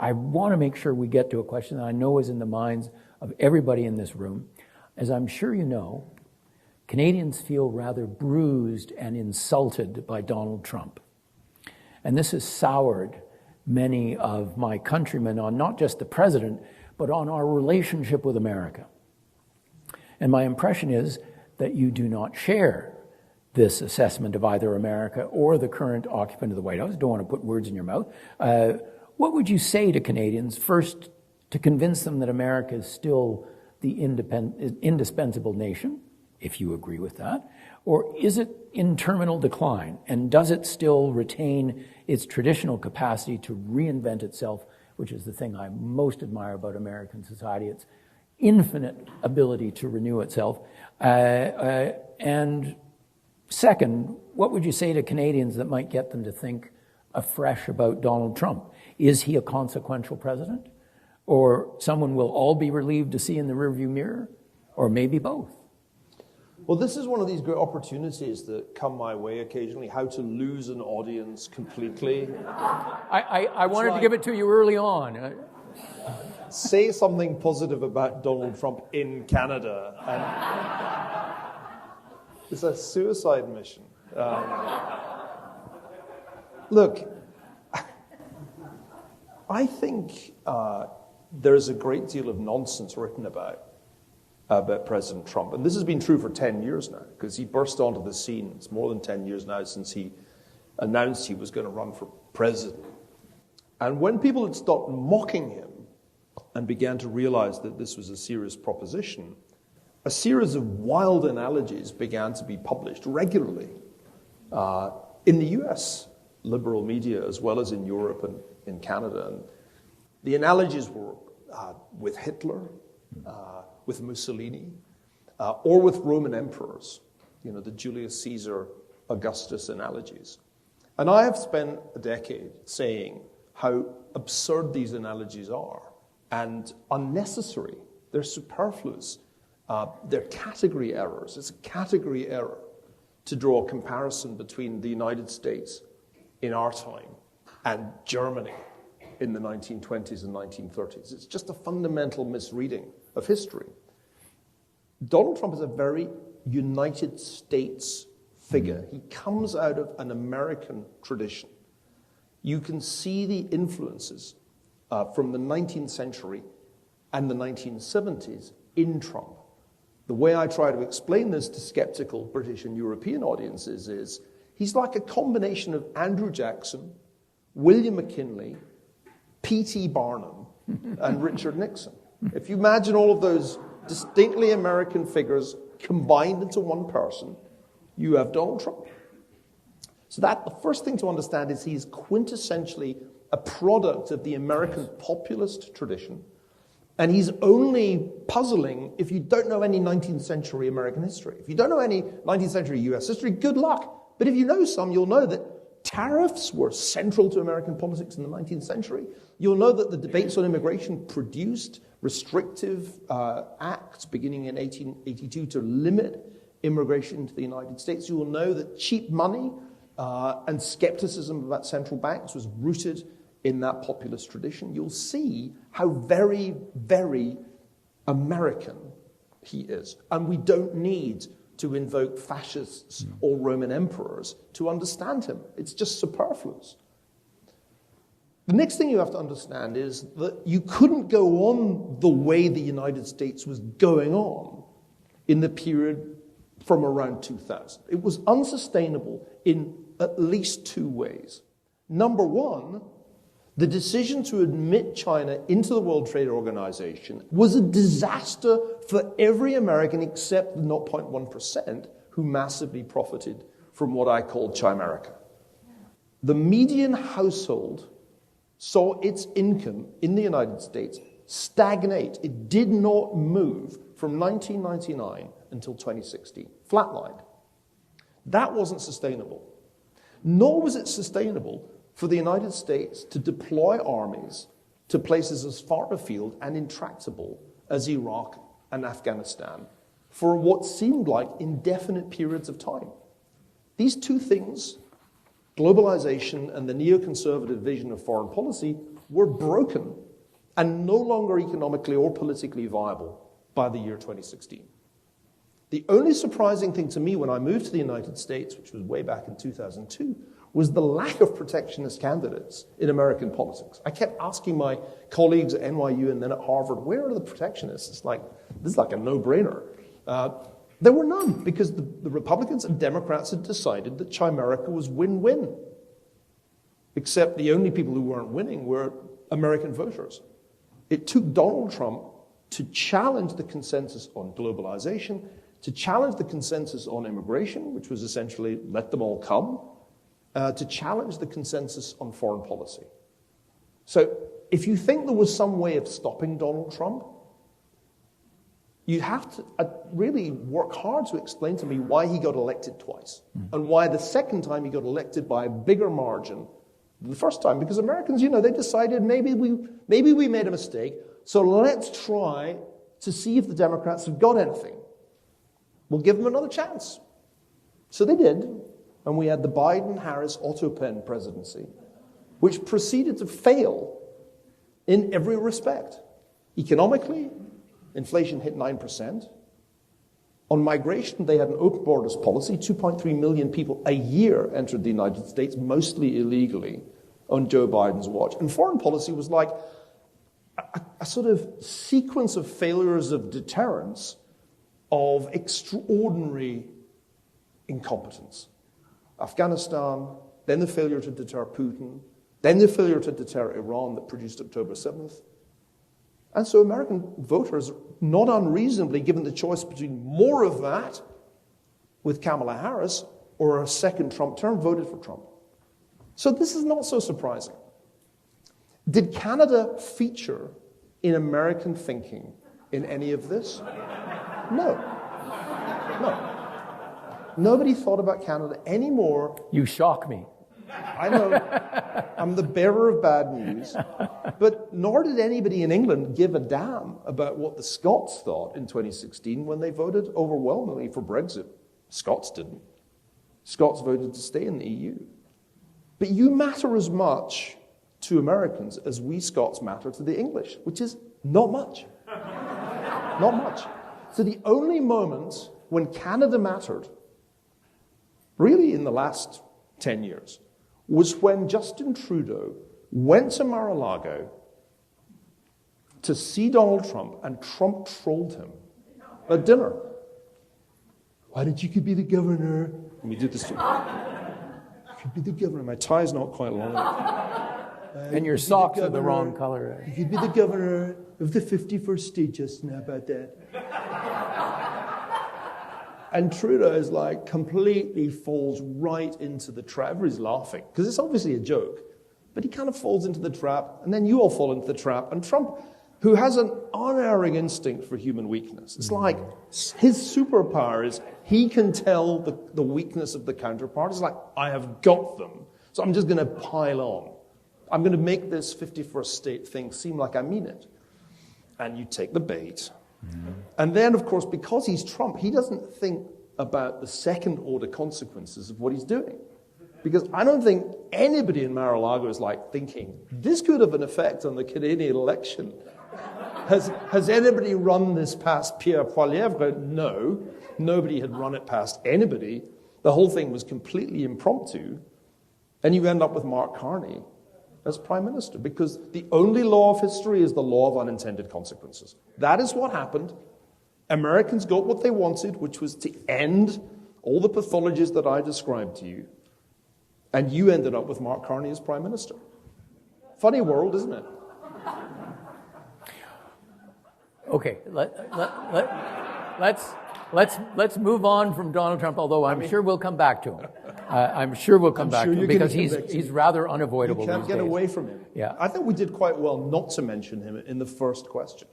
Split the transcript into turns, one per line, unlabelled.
I want to make sure we get to a question that I know is in the minds of everybody in this room. As I'm sure you know, Canadians feel rather bruised and insulted by Donald Trump. And this has soured many of my countrymen on not just the president, but on our relationship with America. And my impression is that you do not share this assessment of either America or the current occupant of the White House. Don't want to put words in your mouth. What would you say to Canadians, first, to convince them that America is still the indispensable nation, if you agree with that? Or is it in terminal decline? And does it still retain its traditional capacity to reinvent itself, which is the thing I most admire about American society, its infinite ability to renew itself? And second, what would you say to Canadians that might get them to think afresh about Donald Trump? Is he a consequential president? Or someone we'll all be relieved to see in the rearview mirror? Or maybe both?
Well, this is one of these great opportunities that come my way occasionally, how to lose an audience completely.
I wanted to give it to you early on.
Say something positive about Donald Trump in Canada. And it's a suicide mission. Look, I think there's a great deal of nonsense written about President Trump. And this has been true for 10 years now, because he burst onto the scene. It's more than 10 years now since he announced he was going to run for president. And when people had stopped mocking him and began to realize that this was a serious proposition, a series of wild analogies began to be published regularly in the US liberal media, as well as in Europe and in Canada. And the analogies were with Hitler, with Mussolini, or with Roman emperors, the Julius Caesar, Augustus analogies. And I have spent a decade saying how absurd these analogies are and unnecessary. They're superfluous. They're category errors. It's a category error to draw a comparison between the United States in our time and Germany in the 1920s and 1930s. It's just a fundamental misreading of history. Donald Trump is a very United States figure. He comes out of an American tradition. You can see the influences from the 19th century and the 1970s in Trump. The way I try to explain this to skeptical British and European audiences is he's like a combination of Andrew Jackson, William McKinley, P.T. Barnum, and Richard Nixon. If you imagine all of those distinctly American figures combined into one person, you have Donald Trump. So the first thing to understand is he's quintessentially a product of the American populist tradition, and he's only puzzling if you don't know any 19th century American history. If you don't know any 19th century US history, good luck. But if you know some, you'll know that tariffs were central to American politics in the 19th century. You'll know that the debates on immigration produced restrictive acts beginning in 1882 to limit immigration into the United States. You will know that cheap money and skepticism about central banks was rooted in that populist tradition. You'll see how very, very American he is. And we don't need to invoke fascists or Roman emperors to understand him. It's just superfluous. The next thing you have to understand is that you couldn't go on the way the United States was going on in the period from around 2000. It was unsustainable in at least two ways. Number one, the decision to admit China into the World Trade Organization was a disaster for every American except the 0.1% who massively profited from what I call Chimerica. The median household saw its income in the United States stagnate. It did not move from 1999 until 2016, flatlined. That wasn't sustainable. Nor was it sustainable for the United States to deploy armies to places as far afield and intractable as Iraq and Afghanistan for what seemed like indefinite periods of time. These two things, globalization and the neoconservative vision of foreign policy, were broken and no longer economically or politically viable by the year 2016. The only surprising thing to me when I moved to the United States, which was way back in 2002, was the lack of protectionist candidates in American politics. I kept asking my colleagues at NYU and then at Harvard, where are the protectionists? It's like, this is like a no-brainer. There were none, because the Republicans and Democrats had decided that Chimerica was win-win. Except the only people who weren't winning were American voters. It took Donald Trump to challenge the consensus on globalization, to challenge the consensus on immigration, which was essentially let them all come, to challenge the consensus on foreign policy. So if you think there was some way of stopping Donald Trump, you have to really work hard to explain to me why he got elected twice, and why the second time he got elected by a bigger margin than the first time. Because Americans, they decided maybe we made a mistake, so let's try to see if the Democrats have got anything. We'll give them another chance. So they did, and we had the Biden-Harris autopen presidency, which proceeded to fail in every respect. Economically, inflation hit 9%. On migration, they had an open borders policy. 2.3 million people a year entered the United States, mostly illegally, on Joe Biden's watch. And foreign policy was like a sort of sequence of failures of deterrence of extraordinary incompetence. Afghanistan, then the failure to deter Putin, then the failure to deter Iran that produced October 7th. And so American voters, not unreasonably, given the choice between more of that with Kamala Harris or a second Trump term, voted for Trump. So this is not so surprising. Did Canada feature in American thinking in any of this? No. Nobody thought about Canada anymore.
You shock me.
I know. I'm the bearer of bad news. But nor did anybody in England give a damn about what the Scots thought in 2016 when they voted overwhelmingly for Brexit. Scots didn't. Scots voted to stay in the EU. But you matter as much to Americans as we Scots matter to the English, which is not much. Not much. So the only moment when Canada mattered, really in the last 10 years, was when Justin Trudeau went to Mar-a-Lago to see Donald Trump, and Trump trolled him at dinner. Why did you could be the governor? Let me do this to you. You could be the governor. My tie's not quite long enough.
And your socks are the wrong color.
You could be the governor of the 51st state, Justin. How about that? And Trudeau is like completely falls right into the trap. Everybody's laughing because it's obviously a joke, but he kind of falls into the trap, and then you all fall into the trap. And Trump, who has an unerring instinct for human weakness, it's like his superpower is he can tell the weakness of the counterpart. It's like, I have got them, so I'm just going to pile on. I'm going to make this 51st state thing seem like I mean it. And you take the bait. And then, of course, because he's Trump, he doesn't think about the second-order consequences of what he's doing. Because I don't think anybody in Mar-a-Lago is like thinking, this could have an effect on the Canadian election. Has anybody run this past Pierre Poilievre? No. Nobody had run it past anybody. The whole thing was completely impromptu. And you end up with Mark Carney as Prime Minister, because the only law of history is the law of unintended consequences. That is what happened. Americans got what they wanted, which was to end all the pathologies that I described to you. And you ended up with Mark Carney as Prime Minister. Funny world, isn't it?
Okay, let's move on from Donald Trump, although I'm sure we'll come back to him. I'm sure we'll come back to him because he's rather unavoidable.
You can't
these
get
days.
away from him.
Yeah.
I think we did quite well not to mention him in the first question.